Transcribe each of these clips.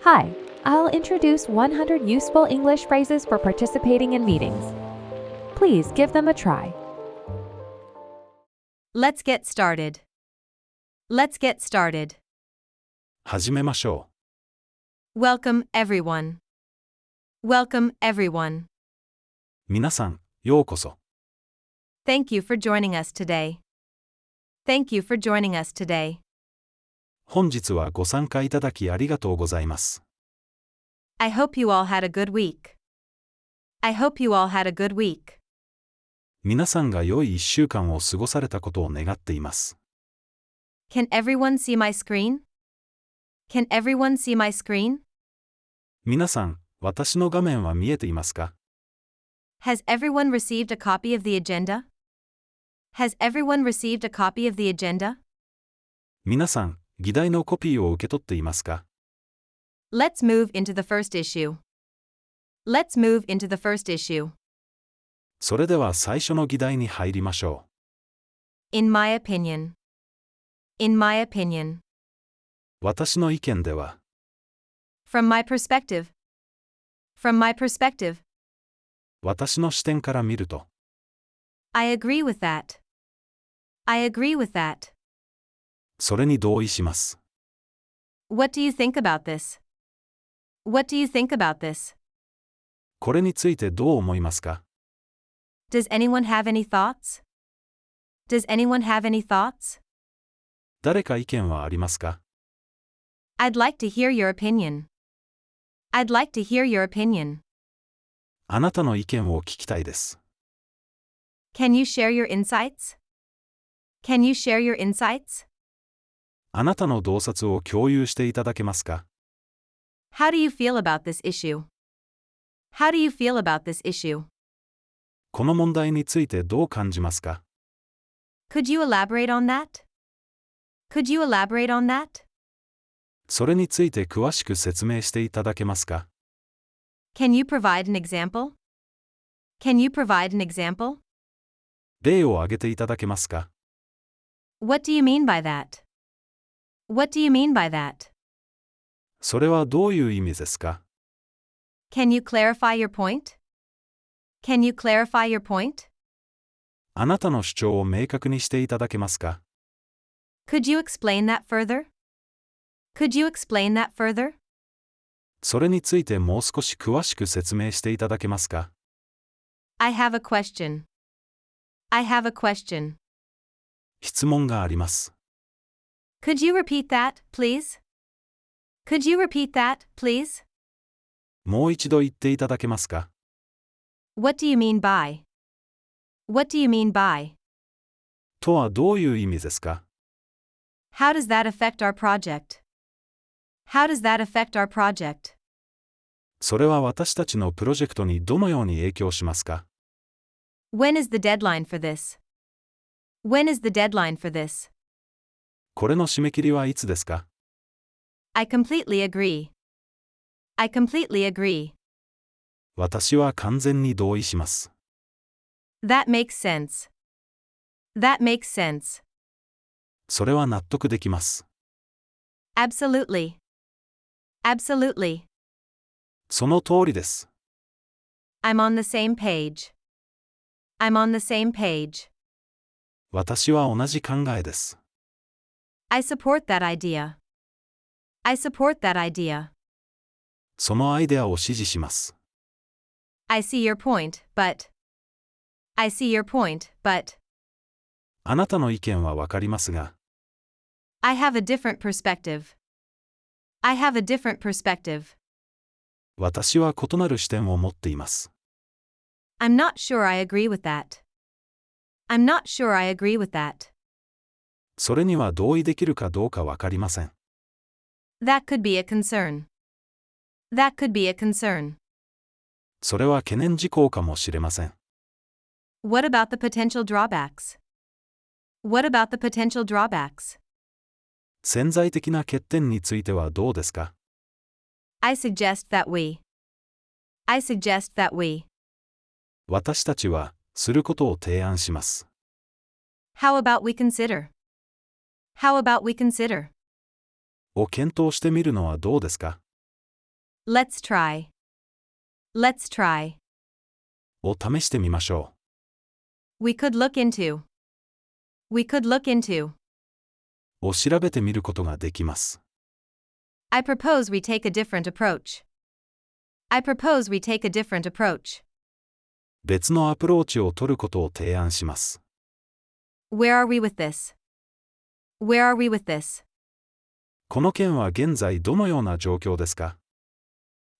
Hi, I'll introduce 100 useful English phrases for participating in meetings. Please give them a try. Let's get started. Let's get started. 始めましょ Welcome, everyone. Welcome, everyone. う。皆さん、ようこそ。Thank you for joining us today. Thank you for joining us today. 本日はご参加いただきありがとうございます。I hope you all had a good week. I hope you all had a good week. 皆さんが良い1週間を過ごされたことを願っています。Can everyone see my screen? Can everyone see my screen? 皆さん、私の画面は見えていますか？ Has everyone received a copy of the agenda? Has everyone received a copy of the agenda? 皆さん、議題のコピーを受け取っていますか？ Let's move into the first issue. Let's move into the first issue. それでは最初の議題に入りましょ In my opinion. In my opinion. う。私の意見では、 From my perspective. From my perspective. 私の視点から見ると、 I agree with that. I agree with that. それに同意します。 What do you think about this? What do you think about this? これについてどう思いますか？ Does anyone have any thoughts? Does anyone have any thoughts? 誰か意見はありますか？ I'd like to hear your opinion. I'd like to hear your opinion. あなたの意見を聞きたいです。 Can you share your insights? Can you share your insights? あなたの洞察を共有していただけますか？ How do you feel about this issue? How do you feel about this issue? この問題についてどう感じますか？ Could you elaborate on that? Could you elaborate on that? それについて詳しく説明していただけますか？ Can you provide an example? Can you provide an example? 例を挙げていただけますか？ What do you mean by that? What do you mean by that? それはどういう意味ですか？ Can you clarify your point? Can you clarify your point? あなたの主張を明確にしていただけますか？ Could you explain that further? Could you explain that further? それについてもう少し詳しく説明していただけますか？ I have a question. I have a question. 質問があります。 Could you repeat that, please? Could you repeat that, please? もう一度言っていただけますか？ What do you mean by? What do you mean by? とはどういう意味ですか？ How does that affect our project? How does that affect our project? それは私たちのプロジェクトにどのように影響しますか？ When is the deadline for this? When is the deadline for this? これの締め切りはいつですか？ I completely agree. I completely agree. 私は完全に同意します。 That makes sense. That makes sense. それは納得できます。 Absolutely. Absolutely. その通りです。 I'm on the same page. I'm on the same page. 私は同じ考えです。 I support that idea. I support that idea. そのアイデアを支持します。 I see your point, but. I see your point, but. あなたの意見はわかりますが、 I have a different perspective. I have a different perspective. 私は異なる視点を持っています。 I'm not sure I agree with that. I'm not sure I agree with that. それには同意できるかどうかわかりません。 That could be a concern. That could be a concern. それは懸念事項かもしれません。 What about the potential drawbacks? What about the potential drawbacks? 潜在的な欠点についてはどうですか？ I suggest that we. I suggest that we. 私たちは、することを提案します。 How about we consider? How about we consider? を検討してみるのはどうですか？ Let's try. Let's try. を試してみましょ We could look into. We could look into. う。を調べてみることができます。I propose we take a different approach. I propose we take a different approach. 別のアプローチを取ることを提案します。Where are we with this? Where are we with this? この件は現在どのような状況ですか？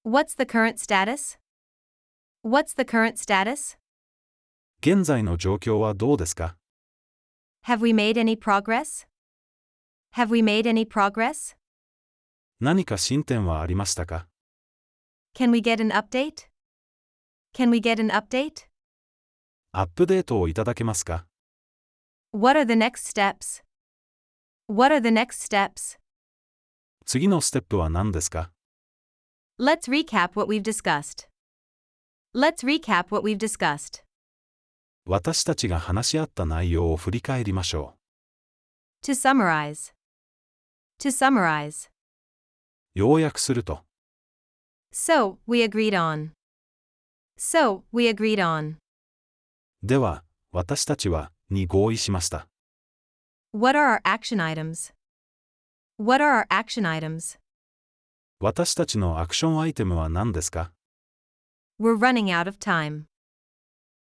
What's the current status? What's the current status? 現在の状況はどうですか？ Have we made any progress? Have we made any progress? 何か進展はありましたか？ Can we get an update? Can we get an update? アップデートをいただけますか？ What are the next steps? What are the next steps? 次のステップは何ですか？ Let's recap what we've discussed. Let's recap what we've discussed. 私たちが話し合った内容を振り返りましょ To summarize. To summarize. う。要約すると、 So, we agreed on. So, we agreed on. では、私たちは、に合意しました。What are our action items? What are our action items? 私たちのアクションアイテムは何ですか？ We're running out of time.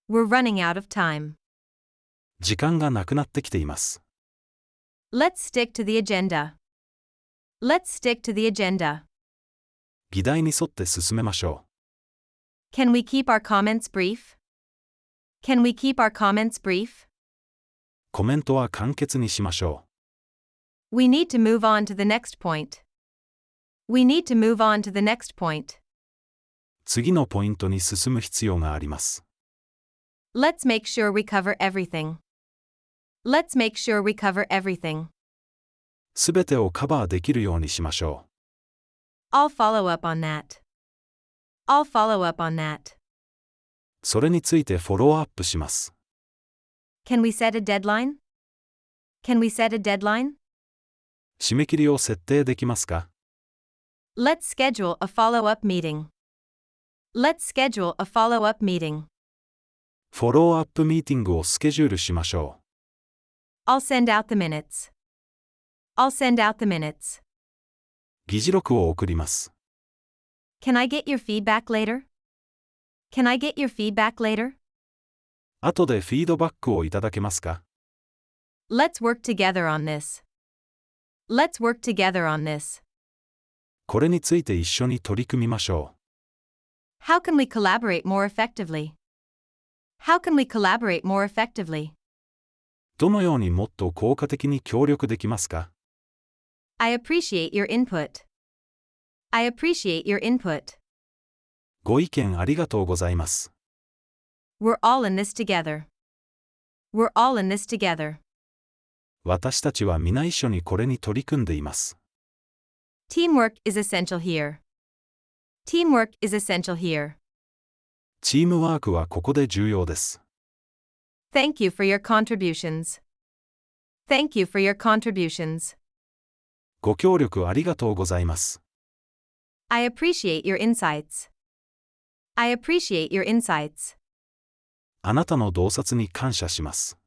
We're running out of time. 時間がなくなってきています。Let's stick to the agenda. Let's stick to the agenda. 議題に沿って進めましょ Can we keep our comments brief? Can we keep our comments brief? う。コメントは簡潔にしましょ We need to move on to the next point. We need to move on to the next point. う。次のポイントに進む必要があります。Let's make sure we cover everything. Let's make sure we cover everything. すべてをカバーできるようにしましょ I'll follow up on that. I'll follow up on that. う。それについてフォローアップします。Can we set a deadline? Can we set a deadline? 締め切りを設定できますか？ Let's schedule a follow-up meeting. Let's schedule a follow-up meeting. フォローアップミーティングをスケジュールしましょ I'll send out the minutes. I'll send out the minutes. う。議事録を送ります。Can I get your feedback later? Can I get your feedback later? 後でフィードバックをいただけますか？ Let's work together on this. Let's work together on this. これについて一緒に取り組みましょ How can we collaborate more effectively? How can we collaborate more effectively? う。どのようにもっと効果的に協力できますか？ I appreciate your input. I appreciate your input. ご意見ありがとうございます。We're all in this together. We're all in this together. 私たちは皆一緒にこれに取り組んでいます。Teamwork is essential here. Teamwork is essential here. チームワークはここで重要です。Thank you for your contributions. Thank you for your contributions. ご協力ありがとうございます。I appreciate your insights. I appreciate your insights. あなたの洞察に感謝します。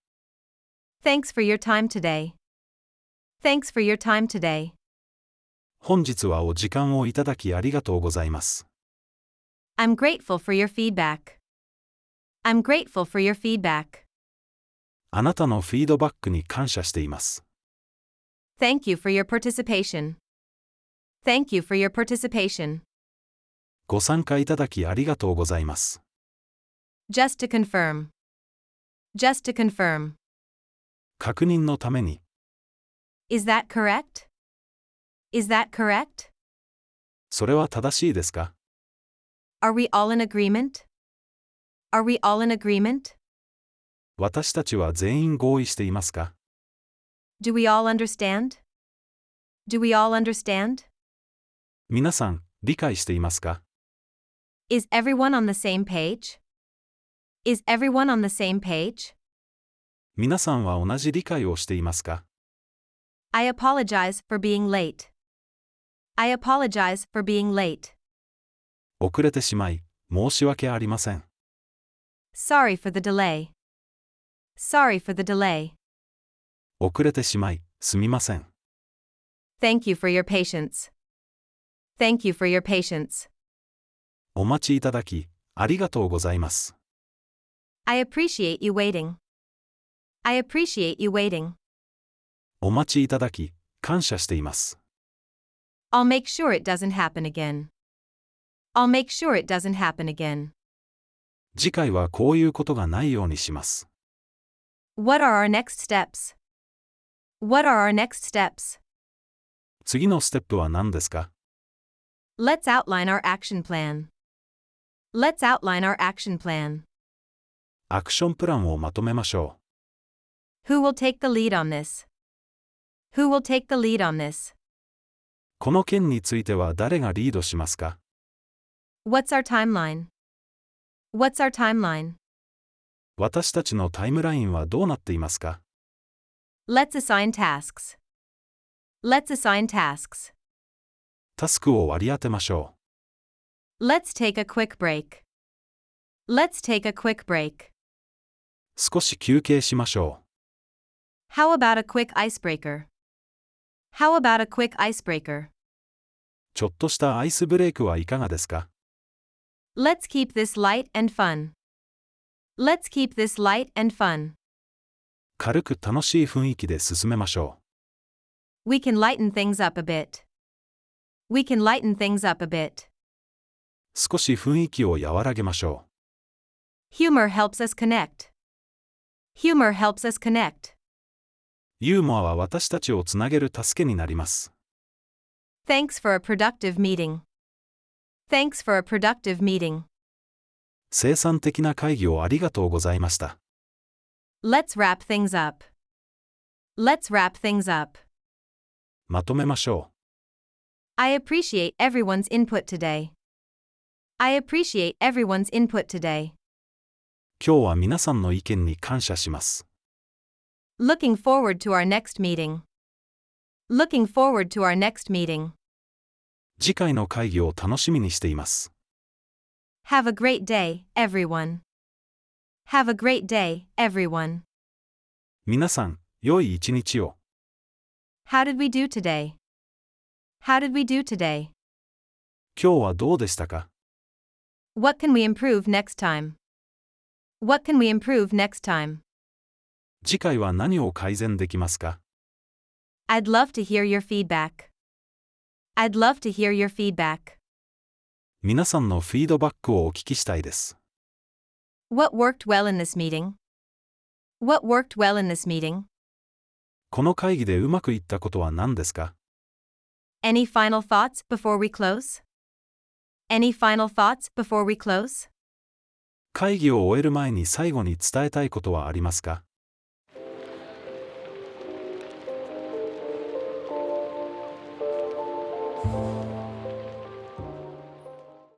Thanks for your time today. Thanks for your time today. 本日はお時間をいただきありがとうございます。I'm grateful for your feedback. I'm grateful for your feedback. あなたのフィードバックに感謝しています。Thank you for your participation. Thank you for your participation. ご参加いただきありがとうございます。Just to confirm. Just to confirm. 確認のために、 Is that correct? Is that correct? それは正しいですか？ Are we all in agreement? Are we all in agreement? 私たちは全員合意していますか？ Do we all understand? Do we all understand? 皆さん、理解していますか？ Is everyone on the same page? Is everyone on the same page? 皆さんは同じ理解をしていますか？ I apologize for being late. I apologize for being late. 遅れてしまい、申し訳ありません。Sorry for the delay. Sorry for the delay. 遅れてしまい、すみません。Thank you for your patience. Thank you for your patience. お待ちいただき、ありがとうございます。I appreciate you waiting. I appreciate you waiting. お待ちいただき、感謝しています。I'll make sure it doesn't happen again. I'll make sure it doesn't happen again. 次回はこういうことがないようにします。What are our next steps? What are our next steps? 次のステップは何ですか？ Let's outline our action plan. Let's outline our action plan. アクションプランをまとめましょ Who will take the lead on this? Who will take the lead on this? う。この件については誰がリードしますか？ What's our timeline? What's our timeline? 私たちのタイムラインはどうなっていますか？ Let's assign tasks. Let's assign tasks. タスクを割り当てましょ Let's take a quick break. Let's take a quick break. う。少し休憩しましょ How about a quick icebreaker? How about a quick icebreaker? う。ちょっとしたアイスブレイクはいかがですか？ Let's keep this light and fun. Let's keep this light and fun. 軽く楽しい雰囲気で進めましょ We can lighten things up a bit. We can lighten things up a bit. う。少し雰囲気を和らげましょ Humor helps us connect. Humor helps us connect. う。ユーモアは私たちをつなげる助けになります。Thanks for a productive meeting. Thanks for a productive meeting. 生産的な会議をありがとうございました。Let's wrap things up. Let's wrap things up. まとめましょ I appreciate everyone's input today. I appreciate everyone's input today. う。今日は皆さんの意見に感謝します。Looking forward to our next meeting. Looking forward to our next meeting. 次回の会議を楽しみにしています。Have a great day, everyone. Have a great day, everyone. 皆さん、良い一日を。How did we do today? How did we do today? 今日はどうでしたか？ What can we improve next time? What can we improve next time? 次回は何を改善できますか？ I'd love to hear your feedback. I'd love to hear your feedback. 皆さんのフィードバックをお聞きしたいです。What worked well in this meeting? What worked well in this meeting? この会議でうまくいったことは何ですか？ Any final thoughts before we close? Any final thoughts before we close? 会議を終える前に最後に伝えたいことはありますか？